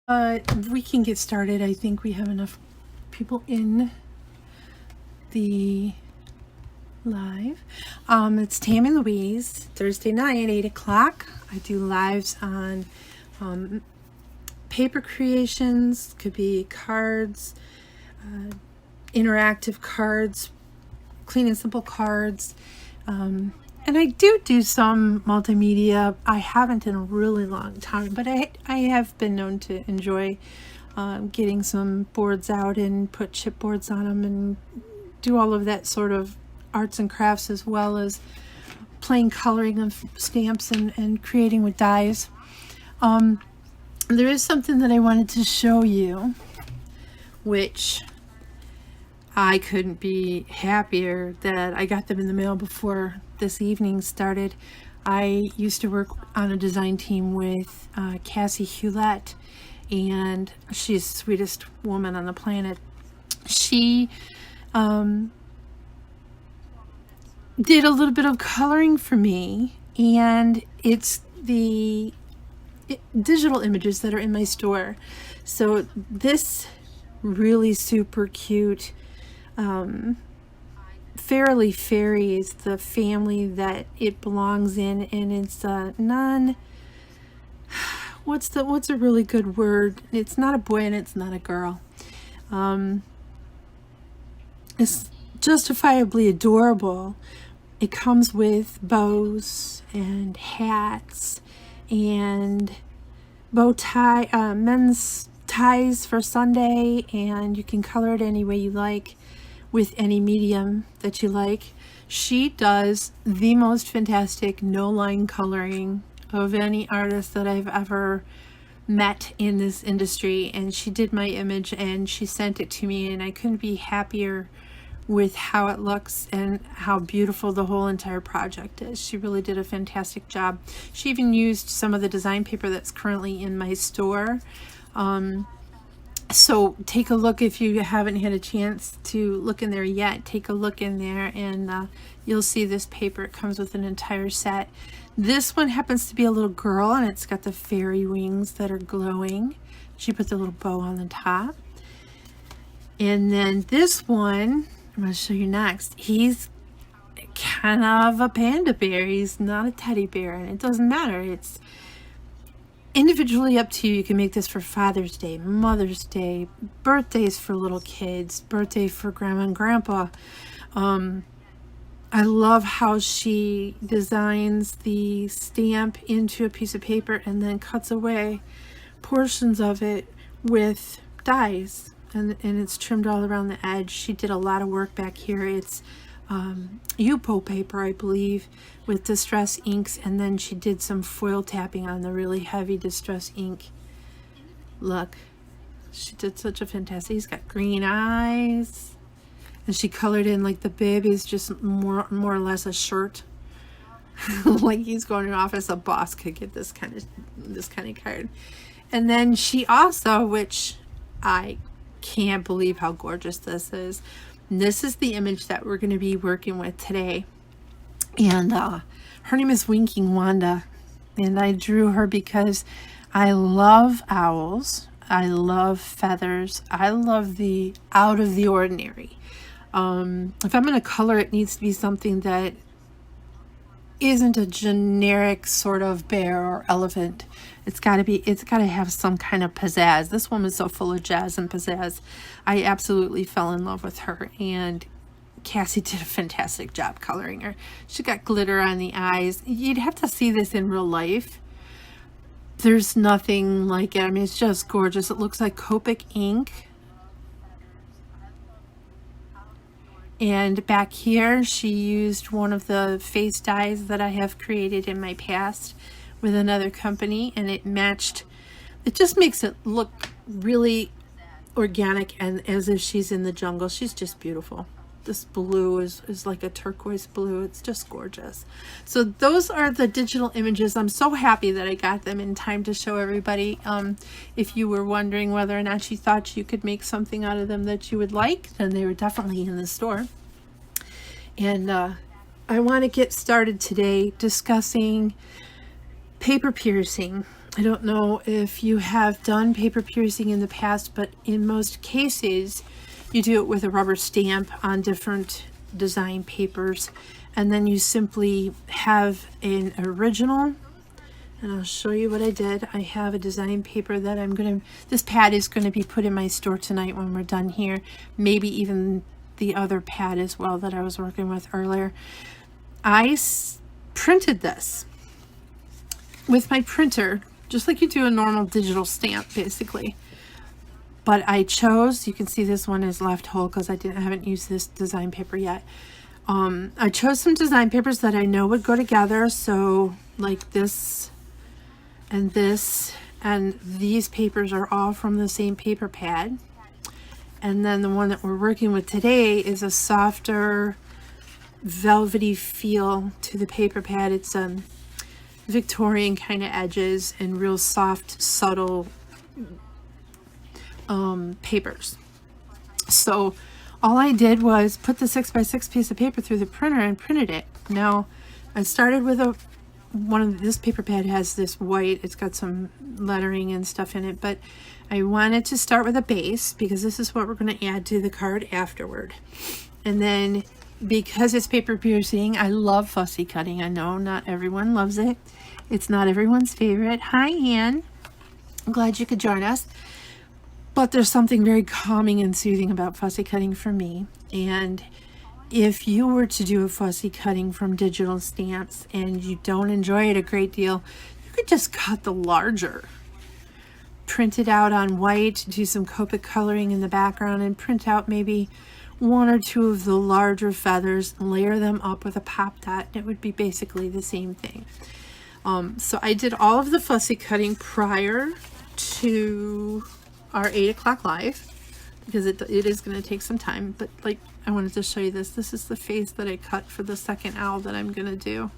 We can get started. I think we have enough people in the live. It's Tammy Louise, Thursday night, 8 o'clock. I do lives on paper creations, could be cards, interactive cards, clean and simple cards. And I do some multimedia. I haven't in a really long time, but I have been known to enjoy getting some boards out and put chipboards on them and do all of that sort of arts and crafts, as well as playing coloring of stamps and creating with dies. There is something that I wanted to show you, which I couldn't be happier that I got them in the mail before this evening started. I used to work on a design team with Cassie Hewlett, and she's the sweetest woman on the planet. She did a little bit of coloring for me, and it's the digital images that are in my store. So this really super cute Fairly Fairy is the family that it belongs in, and it's what's a really good word? It's not a boy and it's not a girl. It's justifiably adorable. It comes with bows and hats and bow tie, men's ties for Sunday, and you can color it any way you like, with any medium that you like. She does the most fantastic no-line coloring of any artist that I've ever met in this industry, and she did my image and she sent it to me, and I couldn't be happier with how it looks and how beautiful the whole entire project is. She really did a fantastic job. She even used some of the design paper that's currently in my store. So take a look. If you haven't had a chance to look in there yet, take a look in there, and you'll see this paper. It comes with an entire set. This one happens to be a little girl, and it's got the fairy wings that are glowing. She put the little bow on the top. And then this one, I'm going to show you next. He's kind of a panda bear. He's not a teddy bear, and it doesn't matter. It's individually up to you. You can make this for Father's Day, Mother's Day, birthdays for little kids, birthday for Grandma and Grandpa. I love how she designs the stamp into a piece of paper and then cuts away portions of it with dies, and it's trimmed all around the edge. She did a lot of work back here. It's Yupo paper, I believe, with distress inks, and then she did some foil tapping on the really heavy distress ink. Look, she did such a fantastic. He's got green eyes, and she colored in like the bib is just more or less a shirt. Like he's going off as a boss could get this kind of card. And then she also, which I can't believe how gorgeous this is. This is the image that we're going to be working with today, and her name is Winking Wanda, and I drew her because I love owls, I love feathers, I love the out of the ordinary. If I'm going to color, it needs to be something that isn't a generic sort of bear or elephant. It's got to have some kind of pizzazz. This woman's so full of jazz and pizzazz. I absolutely fell in love with her, and Cassie did a fantastic job coloring her. She got glitter on the eyes. You'd have to see this in real life. There's nothing like it. I mean, it's just gorgeous. It looks like Copic ink. And back here, she used one of the face dies that I have created in my past with another company, and it matched. It just makes it look really organic and as if she's in the jungle. She's just beautiful. This blue is like a turquoise blue. It's just gorgeous. So those are the digital images. I'm so happy that I got them in time to show everybody. If you were wondering whether or not you thought you could make something out of them that you would like, then they were definitely in the store. And I want to get started today discussing paper piercing. I don't know if you have done paper piercing in the past, but in most cases you do it with a rubber stamp on different design papers, and then you simply have an original. And I'll show you what I did. I have a design paper that this pad is going to be put in my store tonight when we're done here. Maybe even the other pad as well that I was working with earlier. I printed this with my printer, just like you do a normal digital stamp, basically. But I chose, you can see this one is left whole because I haven't used this design paper yet. I chose some design papers that I know would go together. So like this and this, and these papers are all from the same paper pad. And then the one that we're working with today is a softer, velvety feel to the paper pad. It's Victorian kind of edges and real soft, subtle papers. So all I did was put the 6x6 piece of paper through the printer and printed it. Now I started with this paper pad has this white, it's got some lettering and stuff in it, but I wanted to start with a base because this is what we're going to add to the card afterward. And then because it's paper piercing, I love fussy cutting. I know not everyone loves it. It's not everyone's favorite. Hi, Anne. I'm glad you could join us. But there's something very calming and soothing about fussy cutting for me. And if you were to do a fussy cutting from digital stamps and you don't enjoy it a great deal, you could just cut the larger. Print it out on white, do some Copic coloring in the background, and print out maybe one or two of the larger feathers, layer them up with a pop dot, and it would be basically the same thing. So I did all of the fussy cutting prior to our 8 o'clock live because it is going to take some time, but like I wanted to show you this. This is the face that I cut for the second owl that I'm going to do.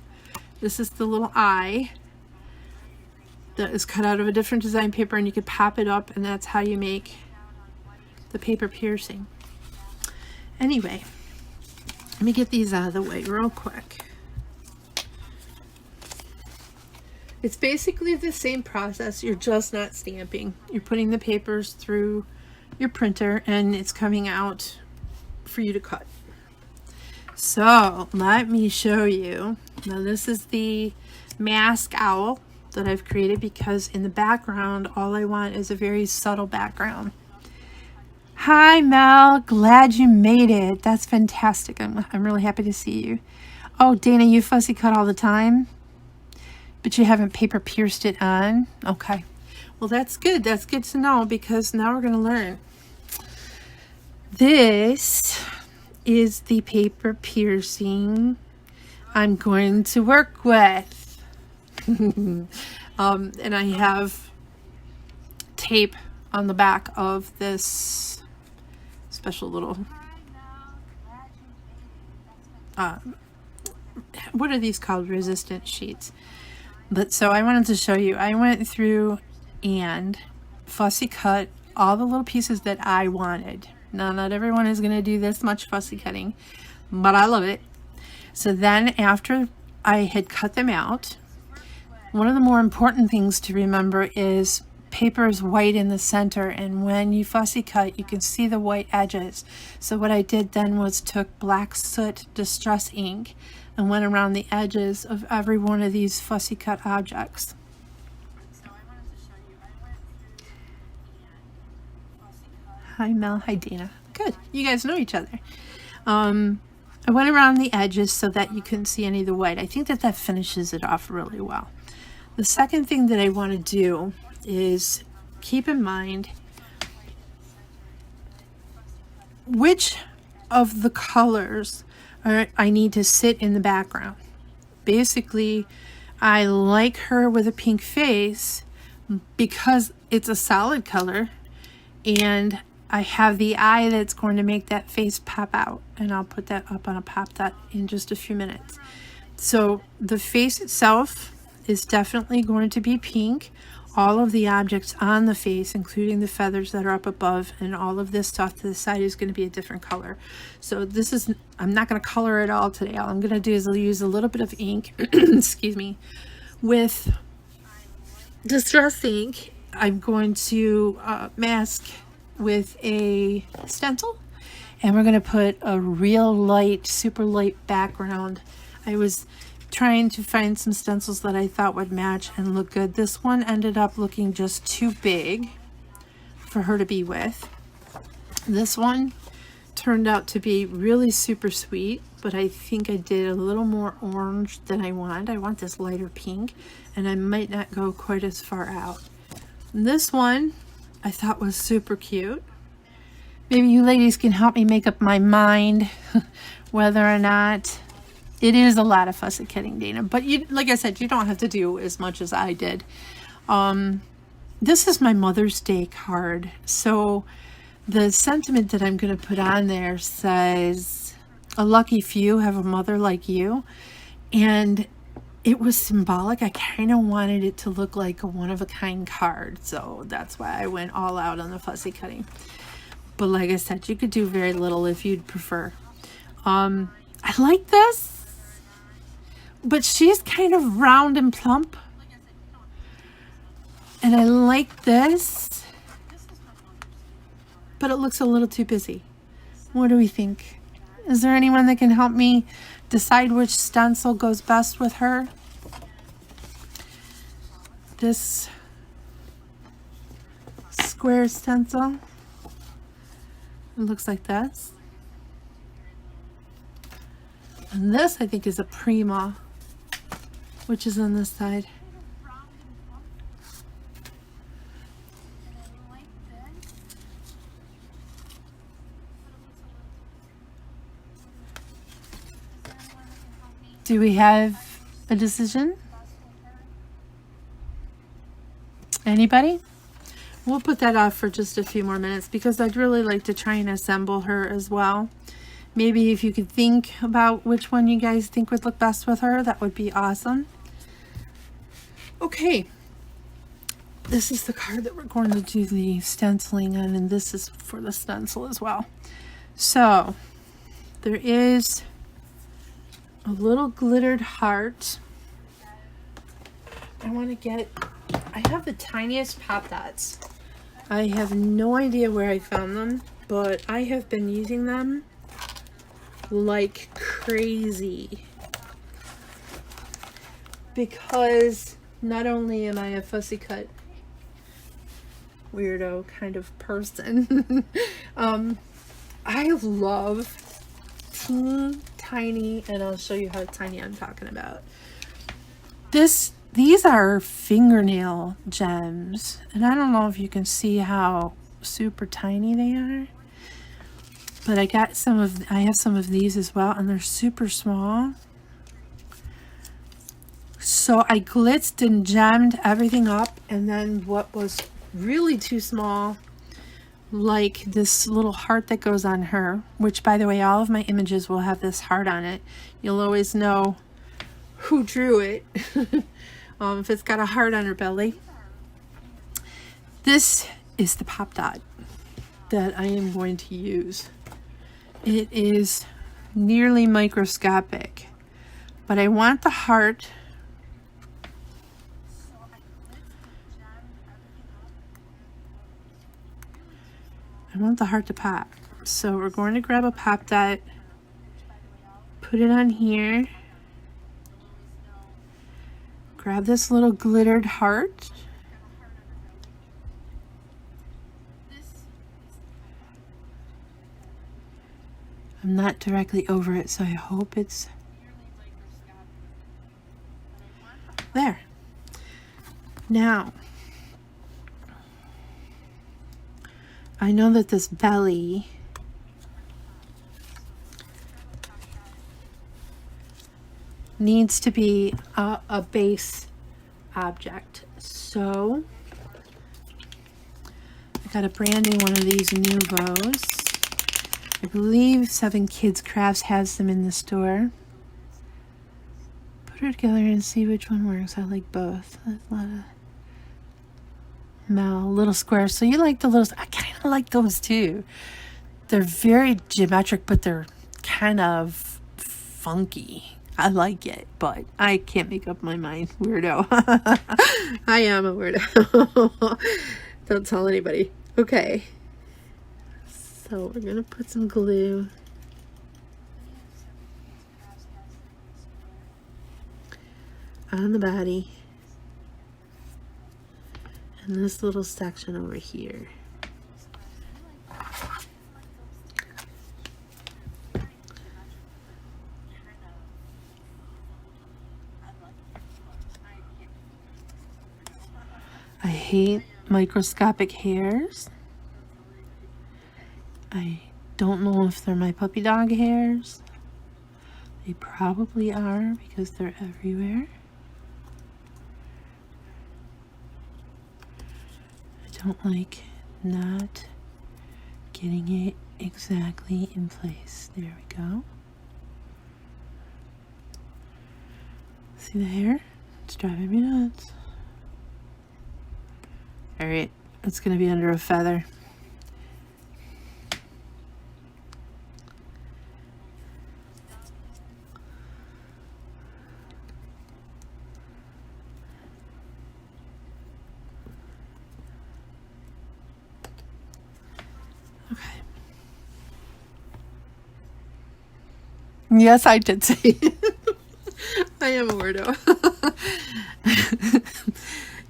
This is the little eye that is cut out of a different design paper, and you could pop it up, and that's how you make the paper piercing. Anyway, let me get these out of the way real quick. It's basically the same process, you're just not stamping. You're putting the papers through your printer and it's coming out for you to cut. So let me show you. Now this is the mask owl that I've created because in the background, all I want is a very subtle background. Hi Mel, glad you made it. That's fantastic. I'm really happy to see you. Oh, Dana, you fussy cut all the time? But you haven't paper pierced it on? Okay. Well, that's good. That's good to know because now we're going to learn. This is the paper piercing I'm going to work with. And I have tape on the back of this special little what are these called? Resistant sheets. But so I wanted to show you, I went through and fussy cut all the little pieces that I wanted. Now, not everyone is going to do this much fussy cutting, but I love it. So then after I had cut them out, one of the more important things to remember is paper is white in the center, and when you fussy cut, you can see the white edges. So what I did then was took black soot distress ink and went around the edges of every one of these fussy cut objects. Hi Mel, hi Dana. Good, you guys know each other. I went around the edges so that you couldn't see any of the white. I think that finishes it off really well. The second thing that I want to do is keep in mind which of the colors I need to sit in the background. Basically, I like her with a pink face because it's a solid color and I have the eye that's going to make that face pop out, and I'll put that up on a pop dot in just a few minutes. So the face itself is definitely going to be pink. All of the objects on the face, including the feathers that are up above and all of this stuff to the side, is going to be a different color. So this is, I'm not going to color it all today. All I'm going to do is use a little bit of ink, excuse me, with distress ink, I'm going to mask with a stencil, and we're going to put a real light, super light background. I was trying to find some stencils that I thought would match and look good. This one ended up looking just too big for her to be with. This one turned out to be really super sweet, but I think I did a little more orange than I want. I want this lighter pink, and I might not go quite as far out. And this one I thought was super cute. Maybe you ladies can help me make up my mind whether or not it is a lot of fussy cutting, Dana. But you, like I said, you don't have to do as much as I did. This is my Mother's Day card. So the sentiment that I'm going to put on there says, a lucky few have a mother like you. And it was symbolic. I kind of wanted it to look like a one-of-a-kind card. So that's why I went all out on the fussy cutting. But like I said, you could do very little if you'd prefer. I like this. But she's kind of round and plump. And I like this. But it looks a little too busy. What do we think? Is there anyone that can help me decide which stencil goes best with her? This square stencil. It looks like this. And this, I think, is a Prima, which is on this side. Do we have a decision? Anybody? We'll put that off for just a few more minutes because I'd really like to try and assemble her as well. Maybe if you could think about which one you guys think would look best with her, that would be awesome. Okay. This is the card that we're going to do the stenciling on, and this is for the stencil as well. So, there is a little glittered heart. I have the tiniest pop dots. I have no idea where I found them, but I have been using them like crazy. Because not only am I a fussy cut weirdo kind of person, I love teeny tiny, and I'll show you how tiny I'm talking about. These are fingernail gems, and I don't know if you can see how super tiny they are, but I have some of these as well, and they're super small. So I glitzed and gemmed everything up, and then what was really too small, like this little heart that goes on her, which, by the way, all of my images will have this heart on it. You'll always know who drew it if it's got a heart on her belly. This is the pop dot that I am going to use. It is nearly microscopic, but I want the heart to pop. So we're going to grab a pop dot, put it on here, grab this little glittered heart, I'm not directly over it, so I hope it's there. Now, I know that this belly needs to be a base object. So I got a brand new one of these Nouveaux. I believe 7 Kids Crafts has them in the store. Put her together and see which one works. I like both. There's a lot of little squares. So you like the little, I kind of like those too. They're very geometric, but they're kind of funky. I like it, but I can't make up my mind. Weirdo. I am a weirdo. Don't tell anybody. Okay. So we're going to put some glue on the body and this little section over here. I hate microscopic hairs. I don't know if they're my puppy dog hairs. They probably are because they're everywhere. I don't like not getting it exactly in place. There we go. See the hair? It's driving me nuts. Alright, it's going to be under a feather. Okay. Yes, I did say it. I am a weirdo.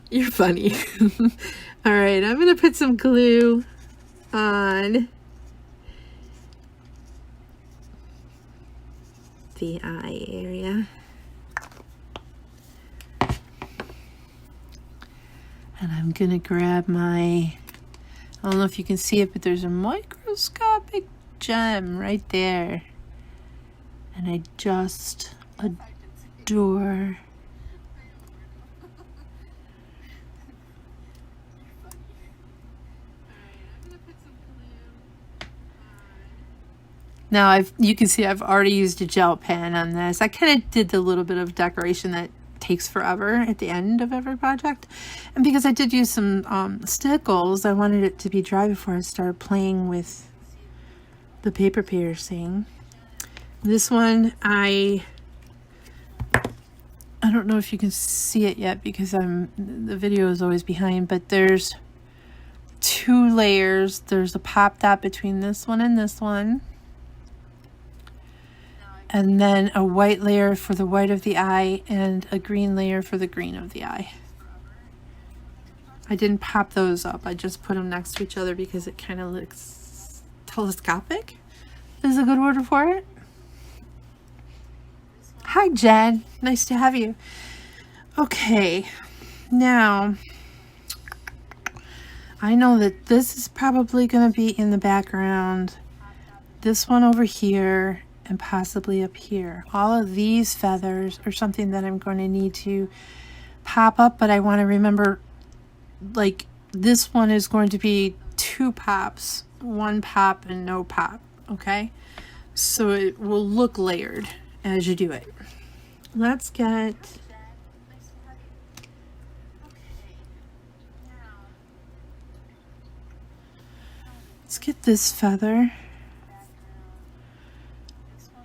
You're funny. All right, I'm going to put some glue on the eye area. And I'm going to grab my, I don't know if you can see it, but there's a microscopic gem right there. And I just adore now. You can see I've already used a gel pen on this. I kind of did the little bit of decoration that takes forever at the end of every project, and because I did use some stickles, I wanted it to be dry before I started playing with the paper piercing. This one I don't know if you can see it yet because the video is always behind, but there's 2 layers. There's a pop dot between this one and this one, and then a white layer for the white of the eye and a green layer for the green of the eye. I didn't pop those up. I just put them next to each other because it kind of looks telescopic is a good word for it. Hi, Jen. Nice to have you. Okay, now I know that this is probably going to be in the background. This one over here and possibly up here. All of these feathers are something that I'm going to need to pop up, but I want to remember, like, this one is going to be 2 pops, 1 pop and no pop, okay? So it will look layered as you do it. Let's get this feather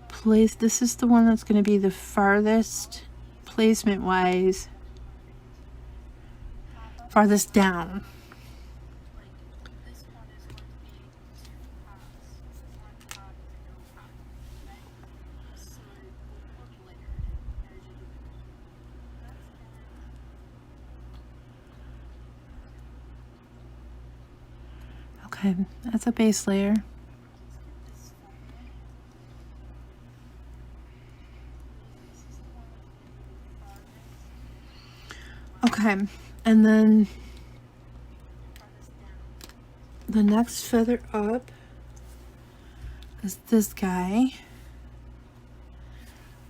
placed. This is the one that's going to be the farthest placement wise, farthest down. Okay, that's a base layer. Okay, and then the next feather up is this guy.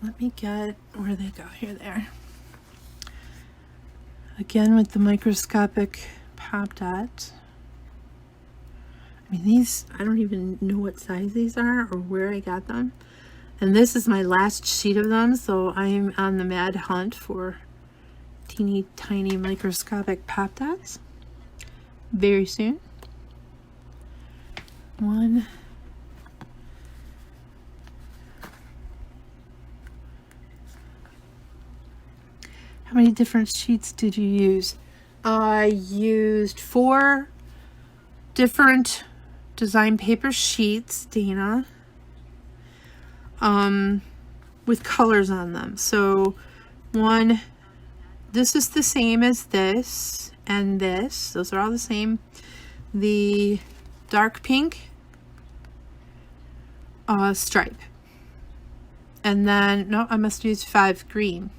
Let me get, where they go? Here they are. Again with the microscopic pop dot. I mean, these, I don't even know what size these are or where I got them. And this is my last sheet of them, so I'm on the mad hunt for teeny tiny microscopic pop dots very soon. 1, 2, How many different sheets did you use? I used 4 different design paper sheets, Dana, with colors on them. So this is the same as this and this. Those are all the same. The dark pink stripe. And then, no, I must use 5 green.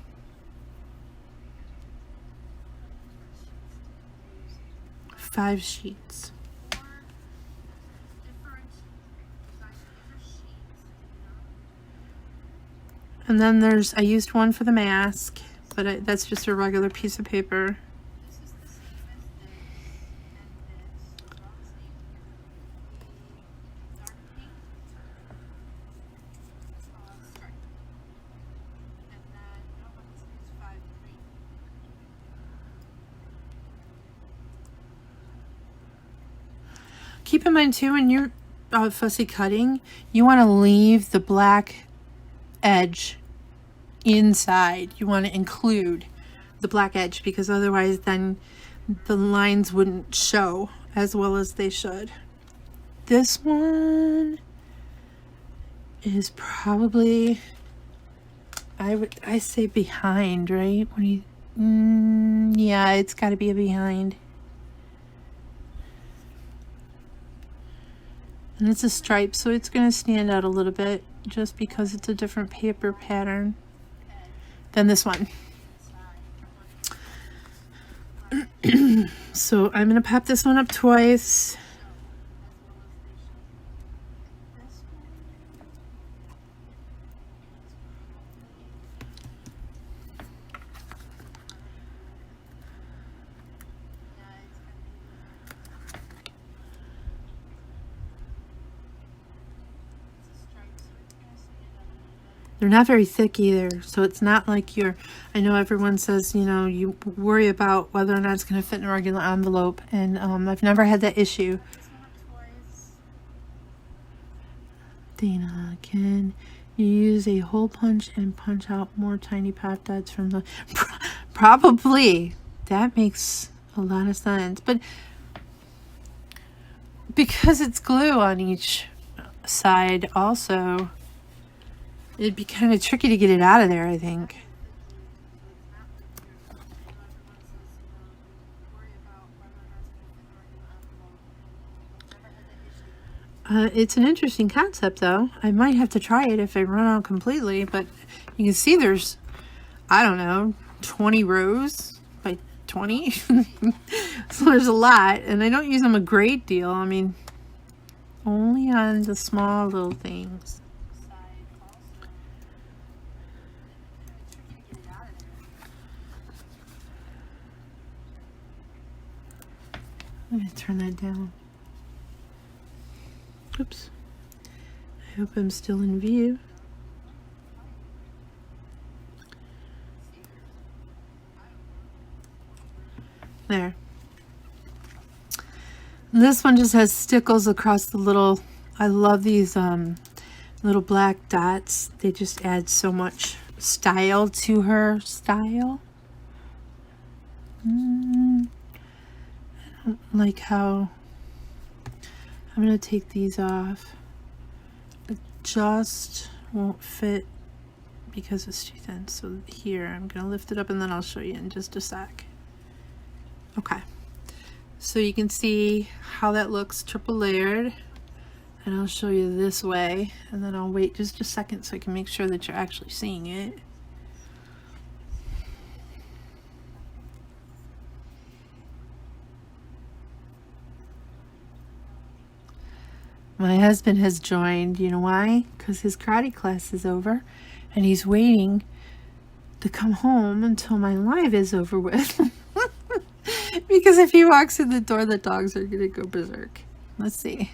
Five sheets. And then I used one for the mask, but that's just a regular piece of paper. Keep in mind too, when you're fussy cutting, you want to leave the black edge inside. You want to include the black edge, because otherwise then the lines wouldn't show as well as they should. This one is probably, I say behind, right? What do you, yeah, it's got to be a behind. And it's a stripe, so it's going to stand out a little bit just because it's a different paper pattern than this one. So I'm going to pop this one up twice. They're not very thick either, so it's not like I know everyone says, you know, you worry about whether or not it's going to fit in a regular envelope, and I've never had that issue. Dana, can you use a hole punch and punch out more tiny pop dots from the... Probably. That makes a lot of sense, but because it's glue on each side also, it'd be kind of tricky to get it out of there, I think. It's an interesting concept, though. I might have to try it if I run out completely, but you can see there's, I don't know, 20 rows by 20. So there's a lot, and I don't use them a great deal. I mean, only on the small little things. I'm going to turn that down. Oops. I hope I'm still in view. There. And this one just has stickles across the little, I love these little black dots. They just add so much style to her style. I don't like how, I'm going to take these off. It just won't fit because it's too thin. So here, I'm going to lift it up and then I'll show you in just a sec. Okay. So you can see how that looks triple layered. And I'll show you this way. And then I'll wait just a second so I can make sure that you're actually seeing it. My husband has joined. You know why? Because his karate class is over and he's waiting to come home until my live is over with. Because if he walks in the door, the dogs are gonna go berserk. Let's see.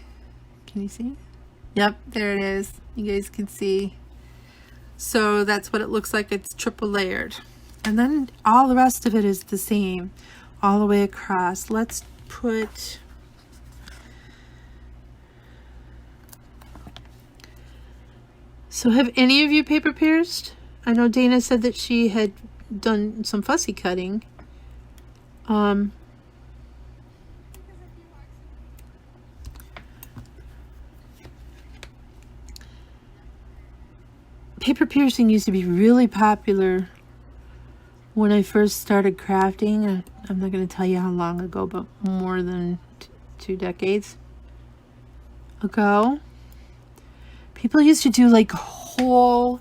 Can you see? Yep, there it is. You guys can see. So that's what it looks like. It's triple layered. And then all the rest of it is the same all the way across. Let's put... So have any of you paper pierced? I know Dana said that she had done some fussy cutting. Paper piercing used to be really popular when I first started crafting. I'm not going to tell you how long ago, but more than 2 decades ago. People used to do like whole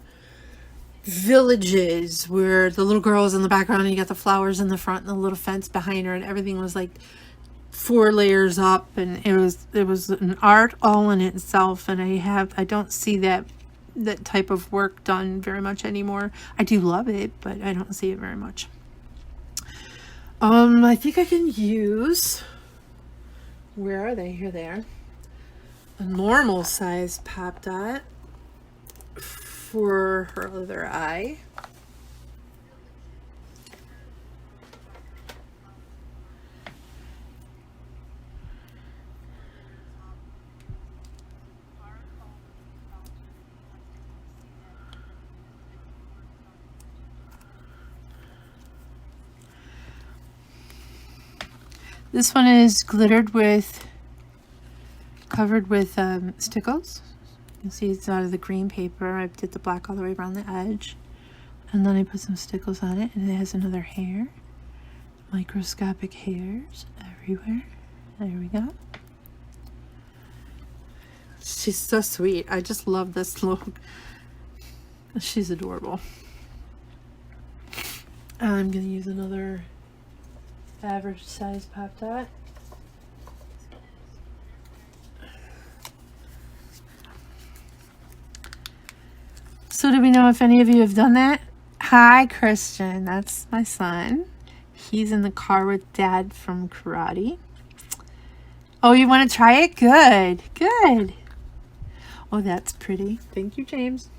villages where the little girl was in the background and you got the flowers in the front and the little fence behind her, and everything was like 4 layers up, and it was an art all in itself. And I don't see that type of work done very much anymore. I do love it, but I don't see it very much. I think I can use, where are they? Here they are. A normal size pop dot for her other eye. This one is glittered with, covered with stickles. You can see it's out of the green paper. I did the black all the way around the edge. And then I put some stickles on it, and it has another hair. Microscopic hairs everywhere. There we go. She's so sweet. I just love this look. She's adorable. I'm going to use another average size pop dot. So do we know if any of you have done that? Hi, Christian. That's my son. He's in the car with Dad from karate. Oh, you want to try it? Good. Good. Oh, that's pretty. Thank you, James.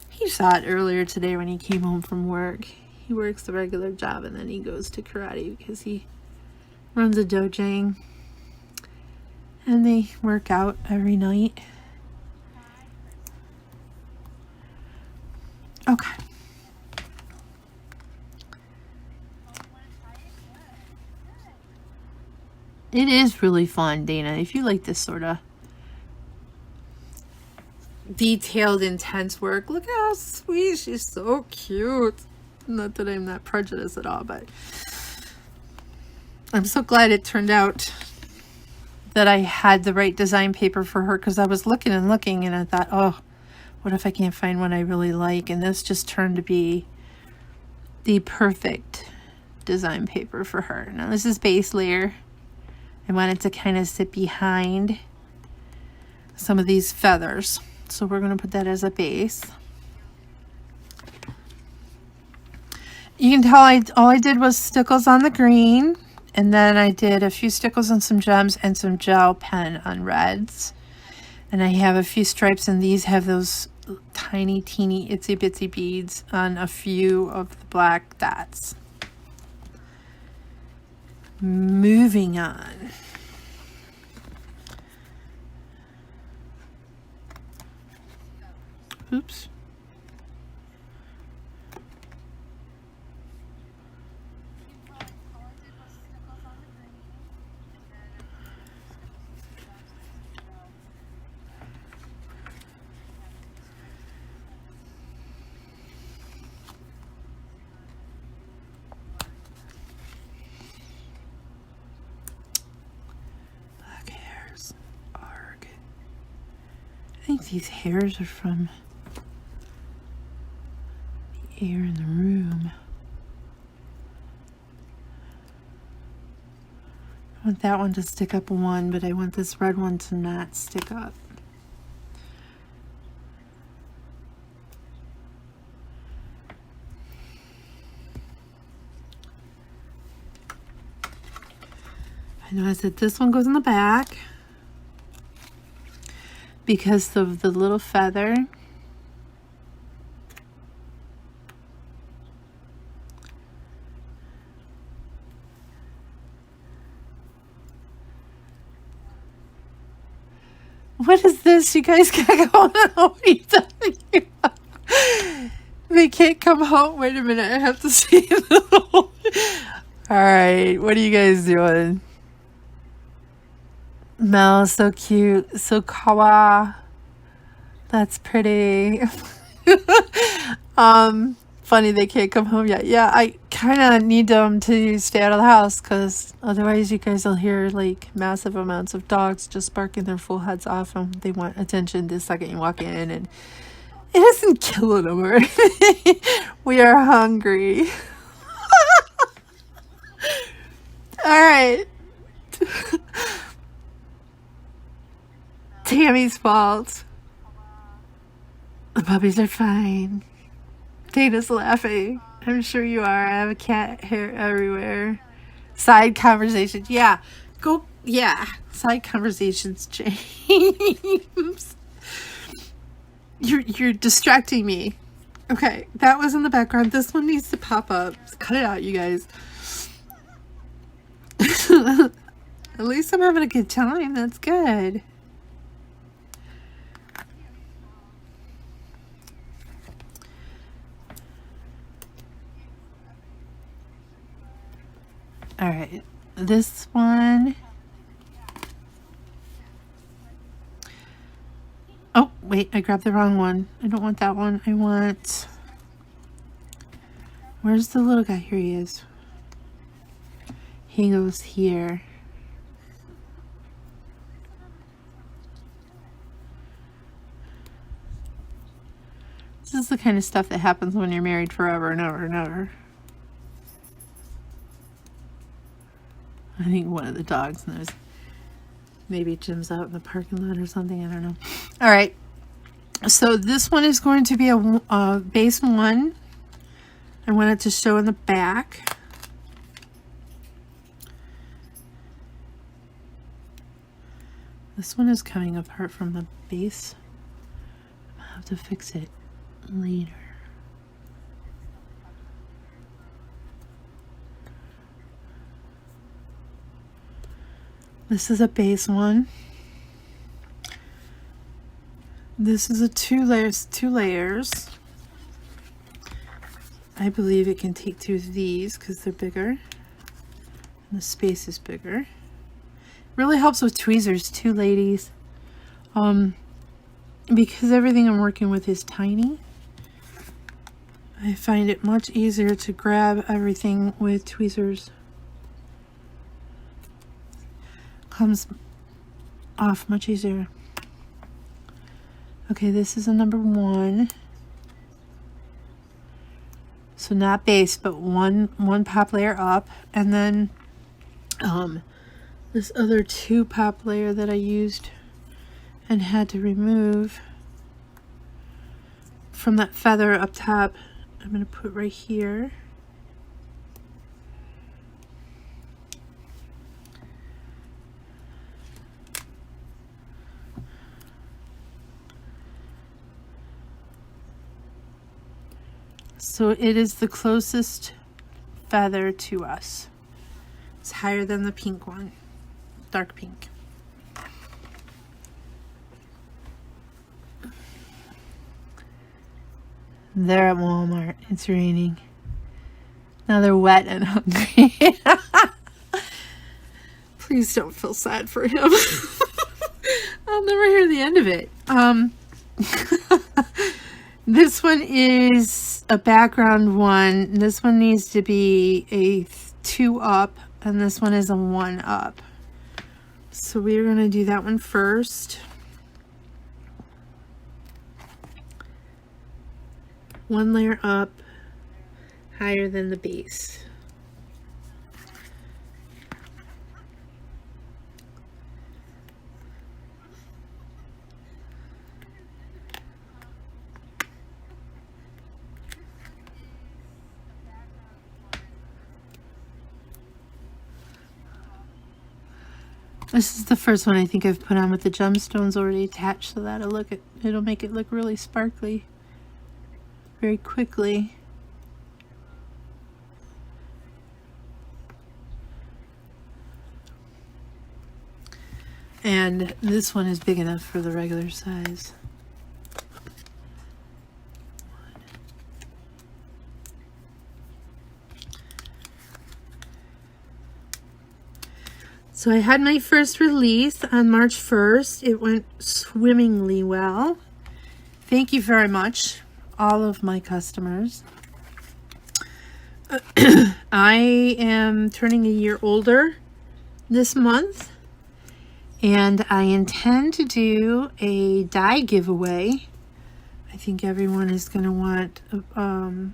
He saw it earlier today when he came home from work. He works a regular job and then he goes to karate because he runs a dojang. And they work out every night. Okay. It is really fun, Dana, if you like this sort of detailed, intense work. Look how sweet. She's so cute. Not that I'm not prejudiced at all, but I'm so glad it turned out that I had the right design paper for her, because I was looking and looking and I thought, oh, what if I can't find one I really like? And this just turned to be the perfect design paper for her. Now this is base layer. I wanted to kind of sit behind some of these feathers. So we're going to put that as a base. You can tell all I did was stickles on the green. And then I did a few stickles on some gems and some gel pen on reds. And I have a few stripes, and these have those tiny, teeny, itsy bitsy beads on a few of the black dots. Moving on. Oops. I think these hairs are from the air in the room. I want that one to stick up one, but I want this red one to not stick up. I noticed that this one goes in the back because of the little feather. What is this? You guys can't go home. They can't come home. Wait a minute. I have to see All right. What are you guys doing? Mel, so cute. So kawa. That's pretty. Funny they can't come home yet. Yeah, I kind of need them to stay out of the house because otherwise you guys will hear like massive amounts of dogs just barking their full heads off and they want attention the second you walk in, and it isn't killing them or anything. We are hungry. All right. Tammy's fault. The puppies are fine. Dana's laughing. I'm sure you are. I have a cat hair everywhere. Side conversations. Yeah. Go. Yeah. Side conversations, James. You're distracting me. Okay. That was in the background. This one needs to pop up. Cut it out, you guys. At least I'm having a good time. That's good. All right, this one. Oh, wait, I grabbed the wrong one. I don't want that one. I want... Where's the little guy? Here he is. He goes here. This is the kind of stuff that happens when you're married forever and ever and ever. I think one of the dogs knows. Maybe Jim's out in the parking lot or something. I don't know. All right. So this one is going to be a base one. I want it to show in the back. This one is coming apart from the base. I'll have to fix it later. This is a base one. This is a two layers. I believe it can take two of these because they're bigger. And the space is bigger. Really helps with tweezers too, ladies. Because everything I'm working with is tiny, I find it much easier to grab everything with tweezers. Comes off much easier. Okay, this is a number one. So not base, but one pop layer up, and then this other two pop layer that I used and had to remove from that feather up top, I'm going to put right here. So it is the closest feather to us. It's higher than the pink one, dark pink. They're at Walmart. It's raining. Now they're wet and hungry. Please don't feel sad for him. I'll never hear the end of it. This one is a background one. This one needs to be a 2 up, and this one is a 1 up. So we're going to do that one first. One layer up, higher than the base. This is the first one I think I've put on with the gemstones already attached, so that it'll make it look really sparkly very quickly. And this one is big enough for the regular size. So I had my first release on March 1st. It went swimmingly well. Thank you very much, all of my customers. I am turning a year older this month, and I intend to do a die giveaway. I think everyone is going to want a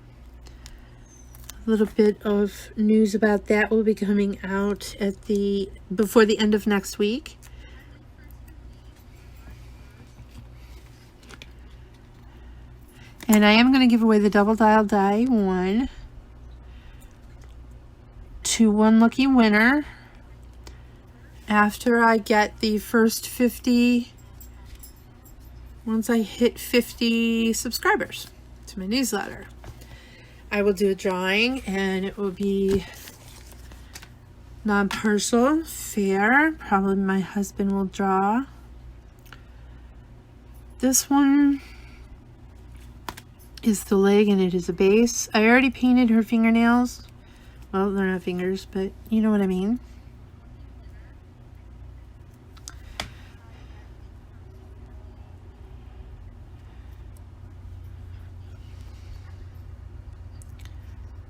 little bit of news about that. Will be coming out at before the end of next week. And I am going to give away the double dial die one to one lucky winner after I get the first 50, once I hit 50 subscribers to my newsletter. I will do a drawing, and it will be non-partial, fair. Probably my husband will draw. This one is the leg, and it is a base. I already painted her fingernails. Well, they're not fingers, but you know what I mean.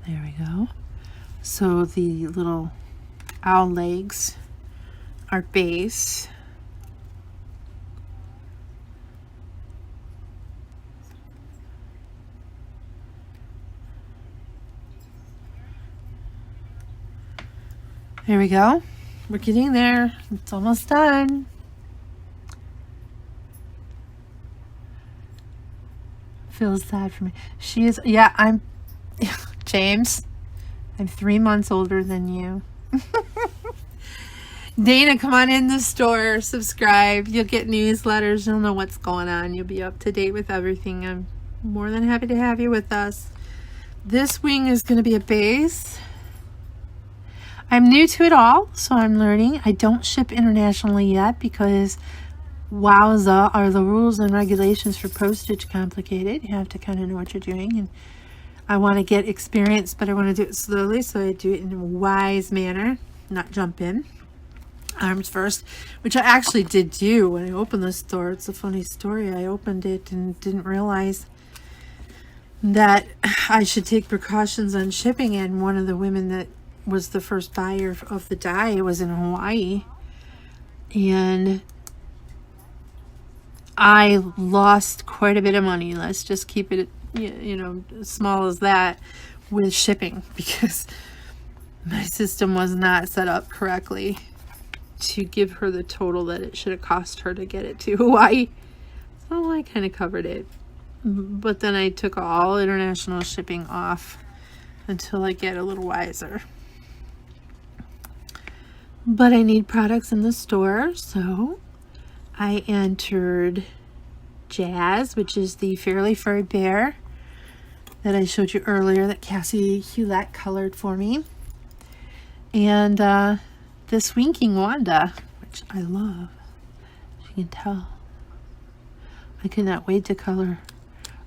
There we go. So the little owl legs are base. There we go. We're getting there. It's almost done. Feels sad for me. She is, yeah, I'm, James, I'm 3 months older than you. Dana, come on in the store, subscribe. You'll get newsletters. You'll know what's going on. You'll be up to date with everything. I'm more than happy to have you with us. This wing is going to be a base. I'm new to it all, so I'm learning. I don't ship internationally yet because wowza, are the rules and regulations for postage complicated. You have to kind of know what you're doing, and I want to get experience, but I want to do it slowly, so I do it in a wise manner, not jump in. Arms first, which I actually did do when I opened the store. It's a funny story. I opened it and didn't realize that I should take precautions on shipping, and one of the women that was the first buyer of the die was in Hawaii, and I lost quite a bit of money. Let's just keep it, you know, as small as that with shipping, because my system was not set up correctly to give her the total that it should have cost her to get it to Hawaii. So I kind of covered it, but then I took all international shipping off until I get a little wiser. But I need products in the store, so I entered Jazz, which is the Fairly Furry Bear that I showed you earlier that Cassie Hewlett colored for me. And this Winking Wanda, which I love, as you can tell. I cannot wait to color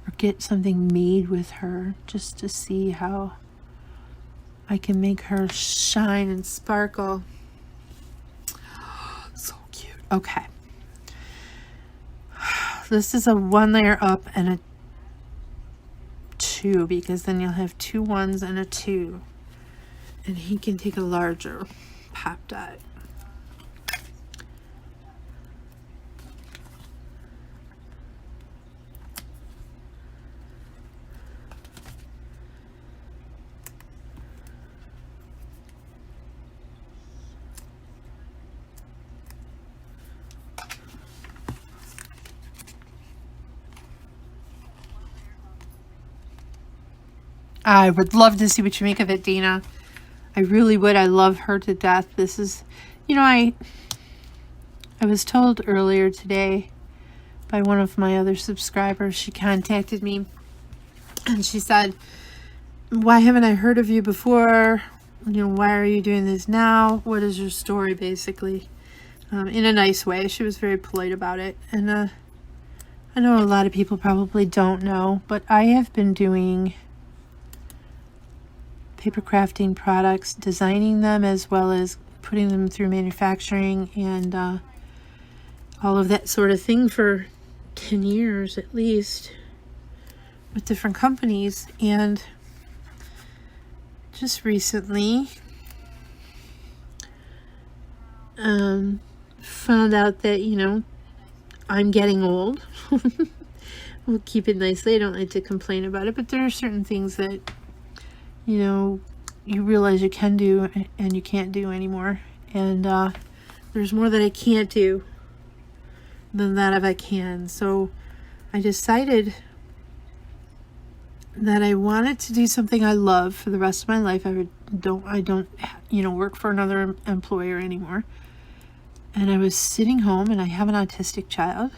or get something made with her just to see how I can make her shine and sparkle. So cute. Okay. This is a 1 layer up and a 2, because then you'll have 2 1s and a 2. And he can take a larger pop dot. I would love to see what you make of it, Dana. I really would. I love her to death. This is, you know, I was told earlier today by one of my other subscribers. She contacted me and she said, why haven't I heard of you before? You know, why are you doing this now? What is your story, basically? in a nice way. She was very polite about it. And I know a lot of people probably don't know, but I have been doing paper crafting products, designing them as well as putting them through manufacturing and all of that sort of thing for 10 years at least with different companies. And just recently found out that, you know, I'm getting old. We'll keep it nicely. I don't like to complain about it, but there are certain things that, you know, you realize you can do and you can't do anymore. And there's more that I can't do than that if I can. So I decided that I wanted to do something I love for the rest of my life. I don't, you know, work for another employer anymore. And I was sitting home, and I have an autistic child,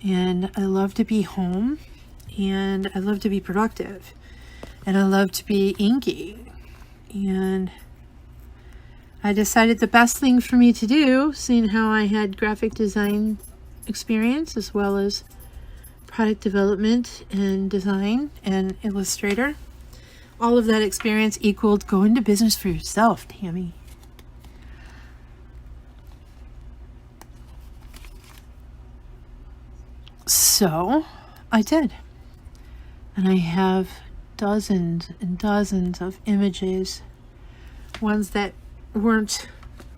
and I love to be home, and I love to be productive, and I love to be inky. And I decided the best thing for me to do, seeing how I had graphic design experience as well as product development and design and Illustrator, all of that experience equaled go into business for yourself, Tammy. So I did. And I have dozens and dozens of images, ones that weren't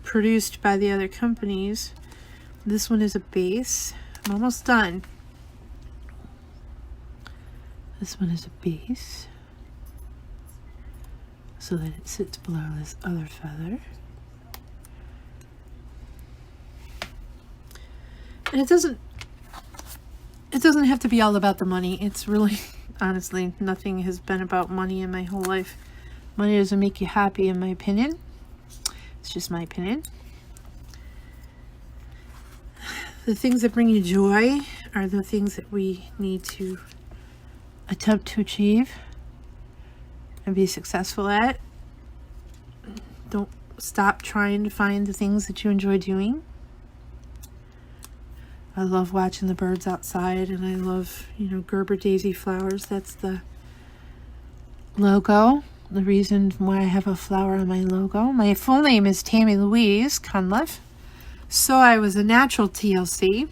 produced by the other companies. This one is a base. I'm almost done. This one is a base so that it sits below this other feather. And it doesn't have to be all about the money. It's really, honestly, nothing has been about money in my whole life. Money doesn't make you happy, in my opinion. It's just my opinion. The things that bring you joy are the things that we need to attempt to achieve and be successful at. Don't stop trying to find the things that you enjoy doing. I love watching the birds outside, and I love, you know, Gerber daisy flowers. That's the logo, the reason why I have a flower on my logo. My full name is Tammy Louise Cunliffe, so I was a natural TLC.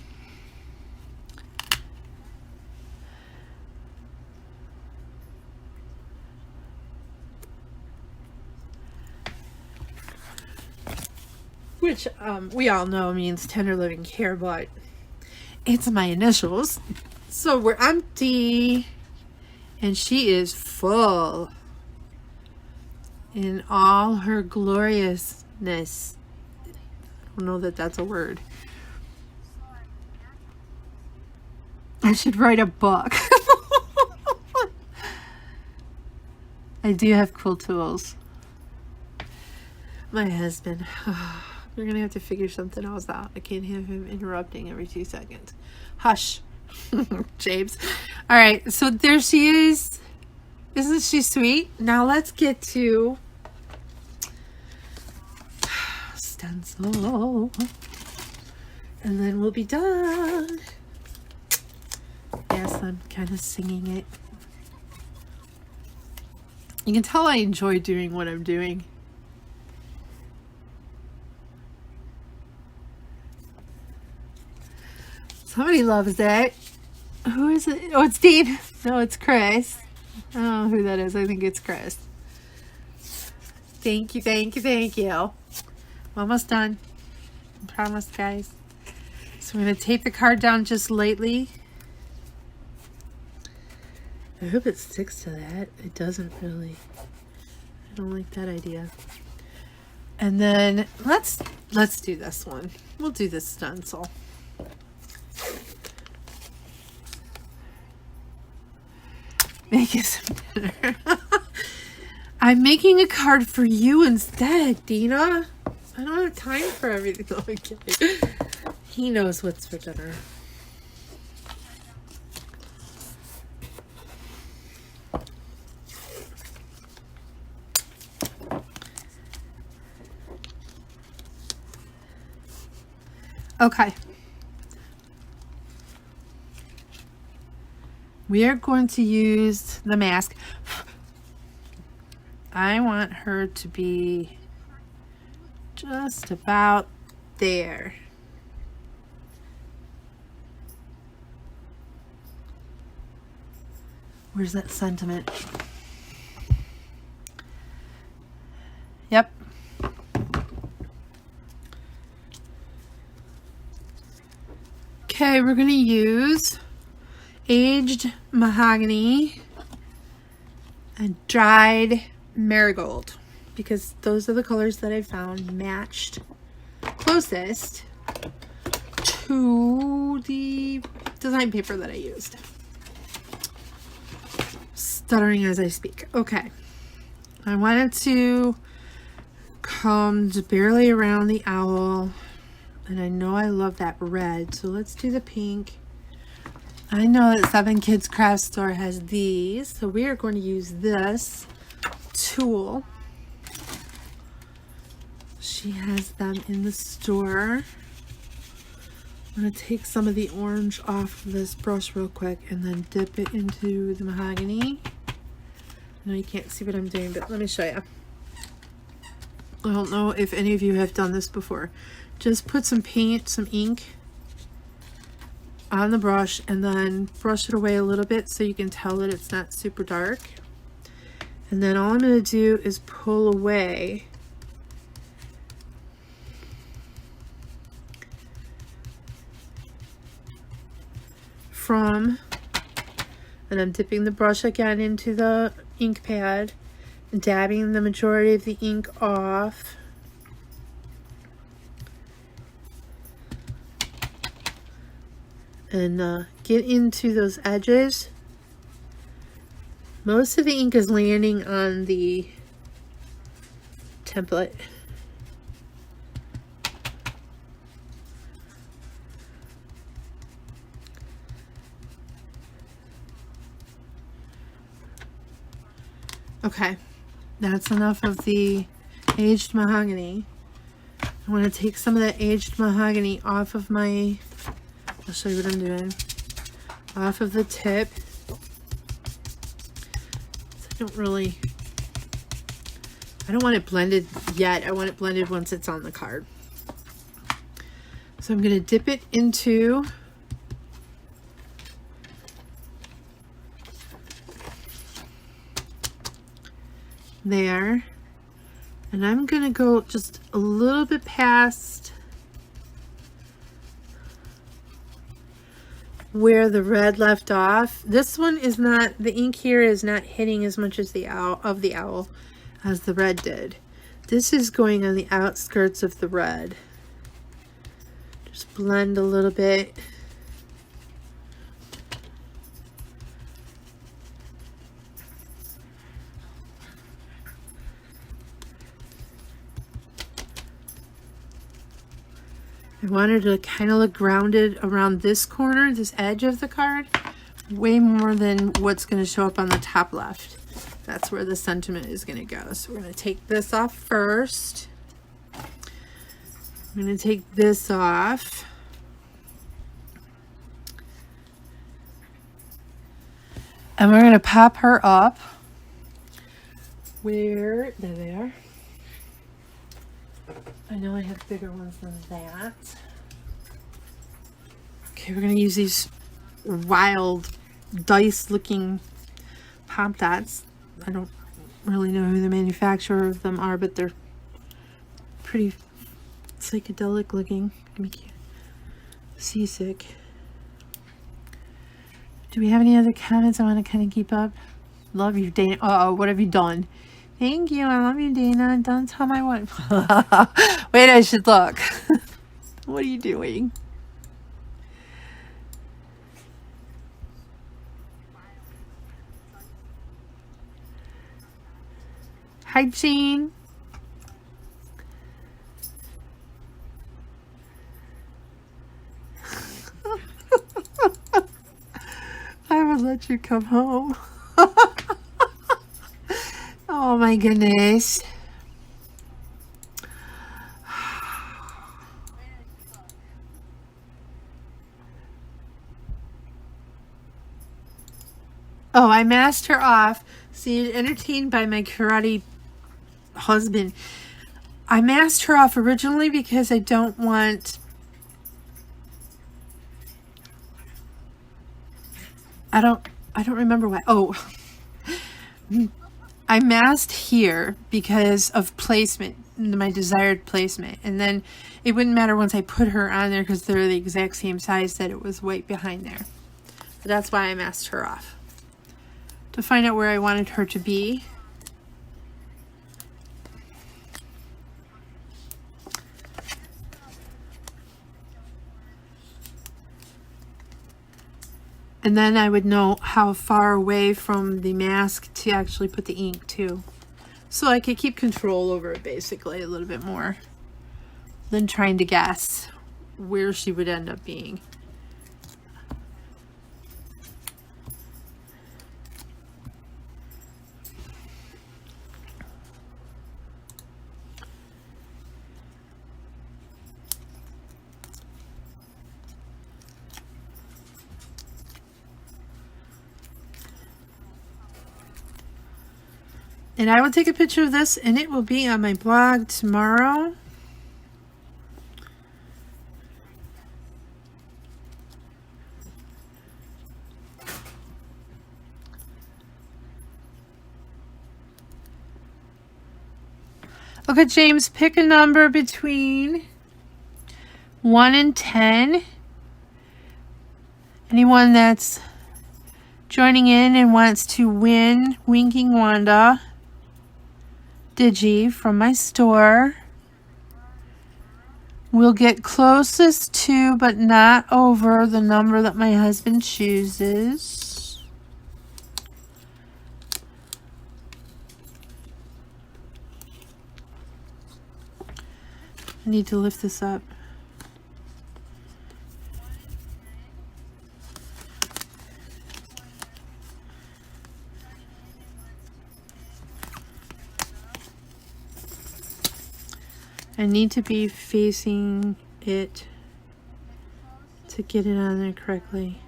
Which we all know means tender living care, but it's my initials. So we're empty, and she is full in all her gloriousness. I don't know that that's a word. I should write a book. I do have cool tools. My husband. We're going to have to figure something else out. I can't have him interrupting every 2 seconds. Hush. James. All right. So there she is. Isn't she sweet? Now let's get to stencil. And then we'll be done. Yes, I'm kind of singing it. You can tell I enjoy doing what I'm doing. Somebody loves it. Who is it? Oh, it's Dean. No, it's Chris. I don't know who that is. I think it's Chris. Thank you, thank you, thank you. Almost done. I promise, guys. So I'm going to tape the card down just lightly. I hope it sticks to that. It doesn't really. I don't like that idea. And then let's do this one. We'll do this stencil. Make it some dinner. I'm making a card for you instead, Dina. I don't have time for everything. Oh, I'm kidding. He knows what's for dinner. Okay. We are going to use the mask. I want her to be just about there. Where's that sentiment? Yep. Okay, we're going to use aged mahogany and dried marigold, because those are the colors that I found matched closest to the design paper that I used. Stuttering as I speak. Okay. I wanted to come just barely around the owl, and I know I love that red, so let's do the pink. I know that 7 Kids Craft Store has these, so we are going to use this tool. She has them in the store. I'm going to take some of the orange off of this brush real quick and then dip it into the mahogany. I know you can't see what I'm doing, but let me show you. I don't know if any of you have done this before. Just put some paint, some ink on the brush and then brush it away a little bit so you can tell that it's not super dark. And then all I'm going to do is pull away from, and I'm dipping the brush again into the ink pad and dabbing the majority of the ink off. And get into those edges. Most of the ink is landing on the template. Okay, that's enough of the aged mahogany. I want to take some of that aged mahogany off of my, I'll show you what I'm doing, off of the tip. I don't want it blended yet. I want it blended once it's on the card. So I'm going to dip it into there, and I'm going to go just a little bit past where the red left off. This one is not, the ink here is not hitting as much as the owl as the red did. This is going on the outskirts of the red. Just blend a little bit. I wanted to kind of look grounded around this corner, this edge of the card, way more than what's going to show up on the top left. That's where the sentiment is going to go. So we're going to take this off first. I'm going to take this off. And we're going to pop her up where, there they are. I know I have bigger ones than that. Okay, we're going to use these wild dice looking pop dots. I don't really know who the manufacturer of them are, but they're pretty psychedelic looking. Make you seasick. Do we have any other comments I want to kind of keep up? Love you, Dana. Uh-oh, what have you done? Thank you. I love you, Dana. Don't tell my wife. Wait, I should look. What are you doing? Hi, Jean. I would let you come home. Oh my goodness. Oh, I masked her off. See, entertained by my karate husband. I masked her off originally because I don't want... I don't remember why. Oh, I masked here because of placement, my desired placement. And then it wouldn't matter once I put her on there because they're the exact same size that it was right behind there. But that's why I masked her off. To find out where I wanted her to be. And then I would know how far away from the mask to actually put the ink to. So I could keep control over it basically a little bit more than trying to guess where she would end up being. And I will take a picture of this and it will be on my blog tomorrow. Okay, James, pick a number between 1 and 10. Anyone that's joining in and wants to win Winking Wanda Digi from my store will get closest to but not over the number that my husband chooses. I need to lift this up. I need to be facing it to get it on there correctly.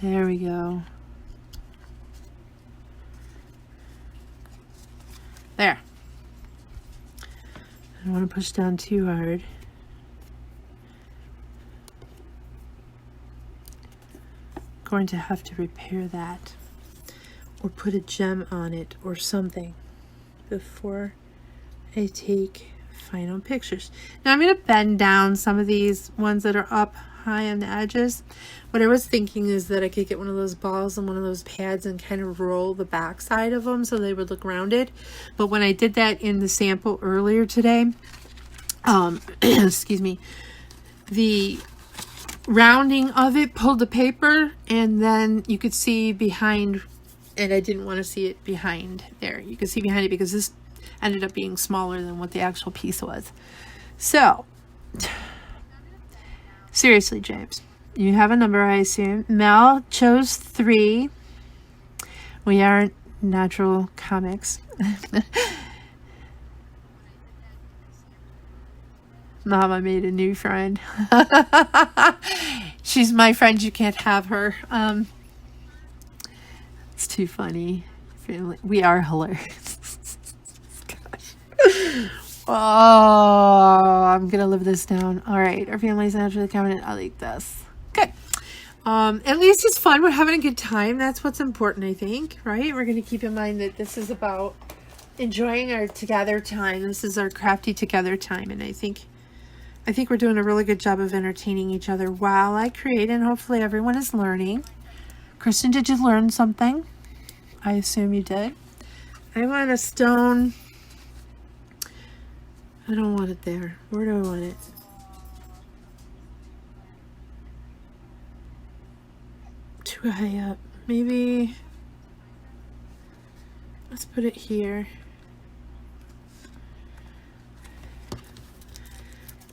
There we go. There. I don't want to push down too hard. I'm going to have to repair that or put a gem on it or something before I take final pictures. Now I'm going to bend down some of these ones that are up high on the edges. What I was thinking is that I could get one of those balls and one of those pads and kind of roll the back side of them so they would look rounded. But when I did that in the sample earlier today, excuse me, the rounding of it pulled the paper and then you could see behind, and I didn't want to see it behind there. You could see behind it because this ended up being smaller than what the actual piece was. So, seriously, James, you have a number, I assume. Mel chose 3. We are Natural Comics. Mama made a new friend. She's my friend. You can't have her. It's too funny. We are hilarious. Oh, I'm gonna live this down. All right, our family's naturally confident. I like this. Good. At least it's fun. We're having a good time. That's what's important, I think. Right? We're gonna keep in mind that this is about enjoying our together time. This is our crafty together time, and I think we're doing a really good job of entertaining each other while I create, and hopefully everyone is learning. Kristen, did you learn something? I assume you did. I want a stone. I don't want it there. Where do I want it? Too high up. Maybe. Let's put it here.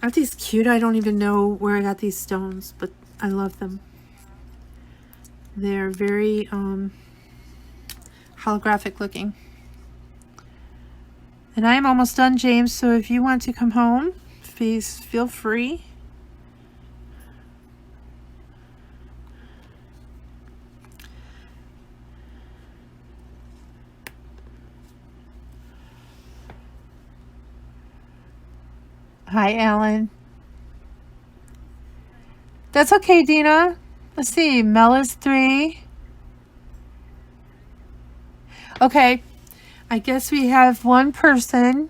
Aren't these cute? I don't even know where I got these stones, but I love them. They're very holographic looking. And I am almost done, James, so if you want to come home, please feel free. Hi, Alan. That's okay, Dina. Let's see. Mel is 3. Okay. I guess we have one person.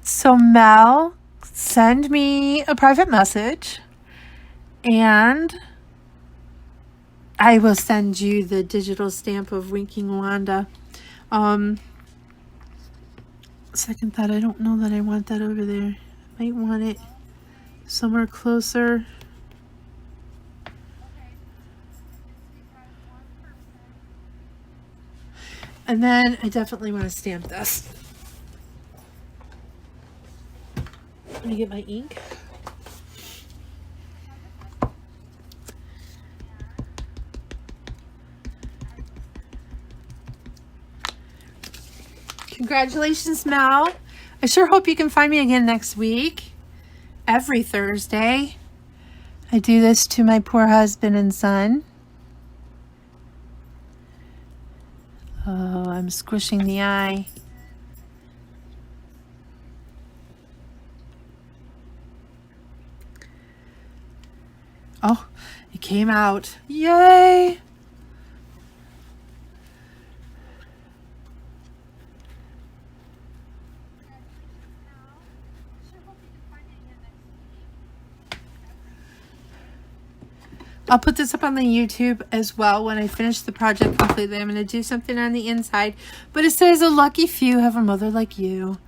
So Mel, send me a private message and I will send you the digital stamp of Winking Wanda. Second thought, I don't know that I want that over there. I might want it somewhere closer. And then I definitely want to stamp this. Let me get my ink. Congratulations, Mel. I sure hope you can find me again next week. Every Thursday. I do this to my poor husband and son. Oh, I'm squishing the eye. Oh, it came out. Yay! I'll put this up on the YouTube as well when I finish the project completely. I'm going to do something on the inside. But it says, a lucky few have a mother like you.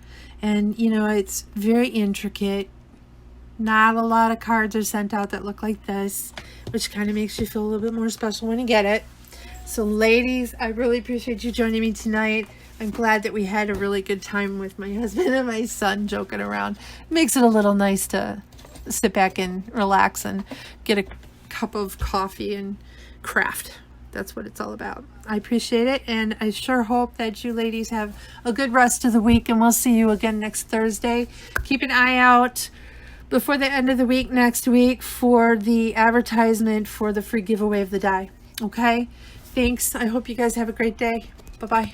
And, you know, it's very intricate. Not a lot of cards are sent out that look like this, which kind of makes you feel a little bit more special when you get it. So, ladies, I really appreciate you joining me tonight. I'm glad that we had a really good time with my husband and my son joking around. It makes it a little nice to sit back and relax and get a cup of coffee and craft. That's what it's all about. I appreciate it, and I sure hope that you ladies have a good rest of the week, and we'll see you again next Thursday. Keep an eye out before the end of the week next week for the advertisement for the free giveaway of the die. Okay? Thanks. I hope you guys have a great day. Bye-bye.